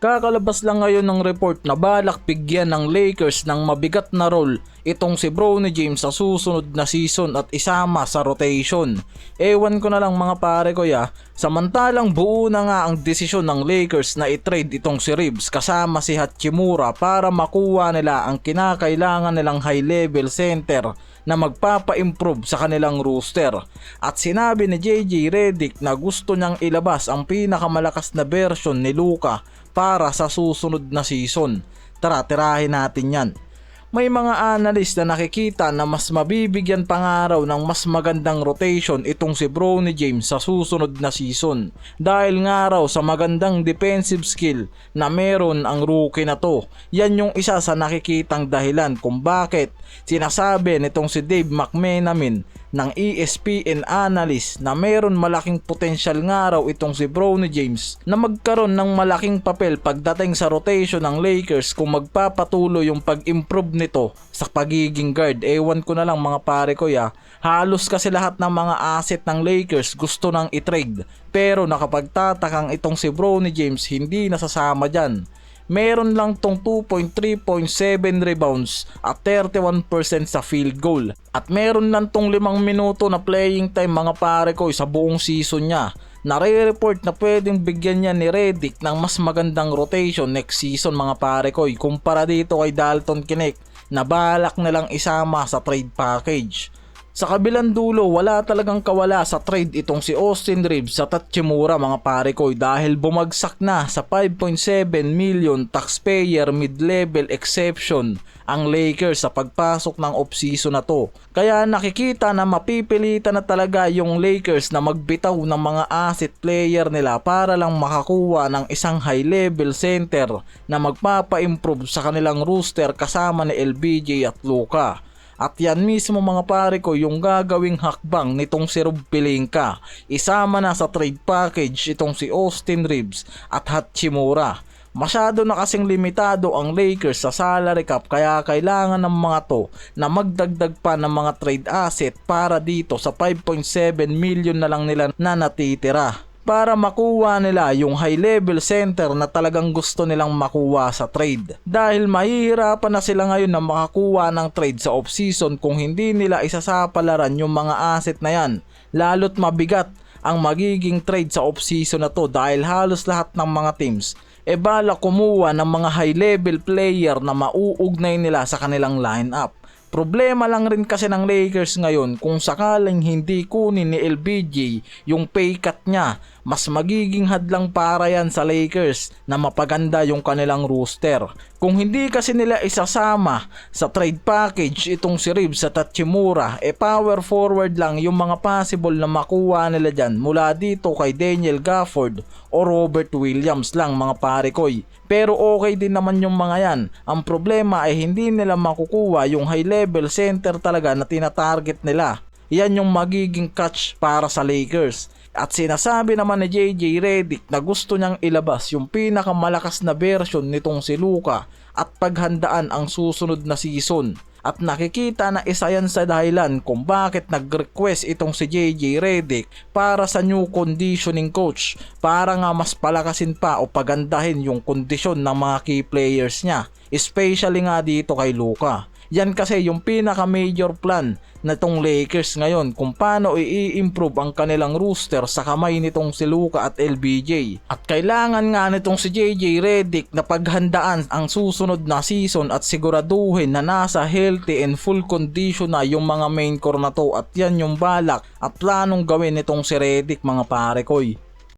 Kakalabas lang ngayon ng report na balak bigyan ng Lakers ng mabigat na role itong si Bronny James sa susunod na season at isama sa rotation. Ewan ko na lang mga pare ko ya, samantalang buo na nga ang desisyon ng Lakers na i-trade itong si Reeves kasama si Hachimura para makuha nila ang kinakailangan nilang high level center na magpapa-improve sa kanilang roster. At sinabi ni JJ Redick na gusto niyang ilabas ang pinakamalakas na version ni Luka para sa susunod na season. Tara, tirahin natin yan. May mga analyst na nakikita na mas mabibigyan pangaraw ng mas magandang rotation itong si Bronny James sa susunod na season dahil nga raw sa magandang defensive skill na meron ang rookie na to. Yan yung isa sa nakikitang dahilan kung bakit sinasabi nitong si Dave McMenamin ng ESPN analyst na meron malaking potensyal nga raw itong si Bronny James na magkaroon ng malaking papel pagdating sa rotation ng Lakers kung magpapatuloy yung pag-improve nito sa pagiging guard. Ewan ko na lang mga pare ko ya, halos kasi lahat ng mga asset ng Lakers gusto nang i-trade pero nakapagtatakang itong si Bronny James hindi nasasama dyan. Meron lang tong 2.3.7 rebounds at 31% sa field goal. At meron lang tong 5 minuto na playing time mga pare ko sa buong season niya. Nare-report na pwedeng bigyan niya ni Redick ng mas magandang rotation next season mga pare ko kumpara dito kay Dalton Knecht na balak nilang isama sa trade package. Sa kabilang dulo, wala talagang kawala sa trade itong si Austin Reeves sa Hachimura mga pare ko dahil bumagsak na sa 5.7 million taxpayer mid-level exception ang Lakers sa pagpasok ng off-season na to. Kaya nakikita na mapipilitan na talaga yung Lakers na magbitaw ng mga asset player nila para lang makakuha ng isang high-level center na magpapa-improve sa kanilang roster kasama ni LBJ at Luka. At yan mismo mga pare ko yung gagawing hakbang nitong si Rob Pelinka. Isama na sa trade package itong si Austin Reeves at Hachimura. Masyado na kasing limitado ang Lakers sa salary cap kaya kailangan ng mga to na magdagdag pa ng mga trade asset para dito sa 5.7 million na lang nila na natitira, para makuha nila yung high level center na talagang gusto nilang makuha sa trade. Dahil mahihirapan na sila ngayon na makakuha ng trade sa off-season kung hindi nila isasapalaran yung mga asset na yan. Lalo't mabigat ang magiging trade sa off-season na to dahil halos lahat ng mga teams bala kumuha ng mga high level player na mauugnay nila sa kanilang lineup. Problema lang rin kasi ng Lakers ngayon kung sakaling hindi kunin ni LBJ yung pay cut niya, mas magiging hadlang para yan sa Lakers na mapaganda yung kanilang roster. Kung hindi kasi nila isasama sa trade package itong si Reeves at Hachimura, power forward lang yung mga possible na makuha nila dyan mula dito kay Daniel Gafford o Robert Williams lang mga pare koy. Pero okay din naman yung mga yan. Ang problema ay hindi nila makukuha yung high level center talaga na tinatarget nila. Yan yung magiging catch para sa Lakers. At sinasabi naman ni JJ Redick na gusto niyang ilabas yung pinakamalakas na version nitong si Luka at paghandaan ang susunod na season. At nakikita na isa yan sa dahilan kung bakit nag-request itong si JJ Redick para sa new conditioning coach para nga mas palakasin pa o pagandahin yung kondisyon ng mga key players niya, especially nga dito kay Luka. Yan kasi yung pinaka major plan na itong Lakers ngayon kung paano i-improve ang kanilang roster sa kamay nitong si Luka at LBJ. At kailangan nga nitong si JJ Redick na paghandaan ang susunod na season at siguraduhin na nasa healthy and full condition na yung mga main core na to, at yan yung balak at planong gawin nitong si Redick mga pare koy.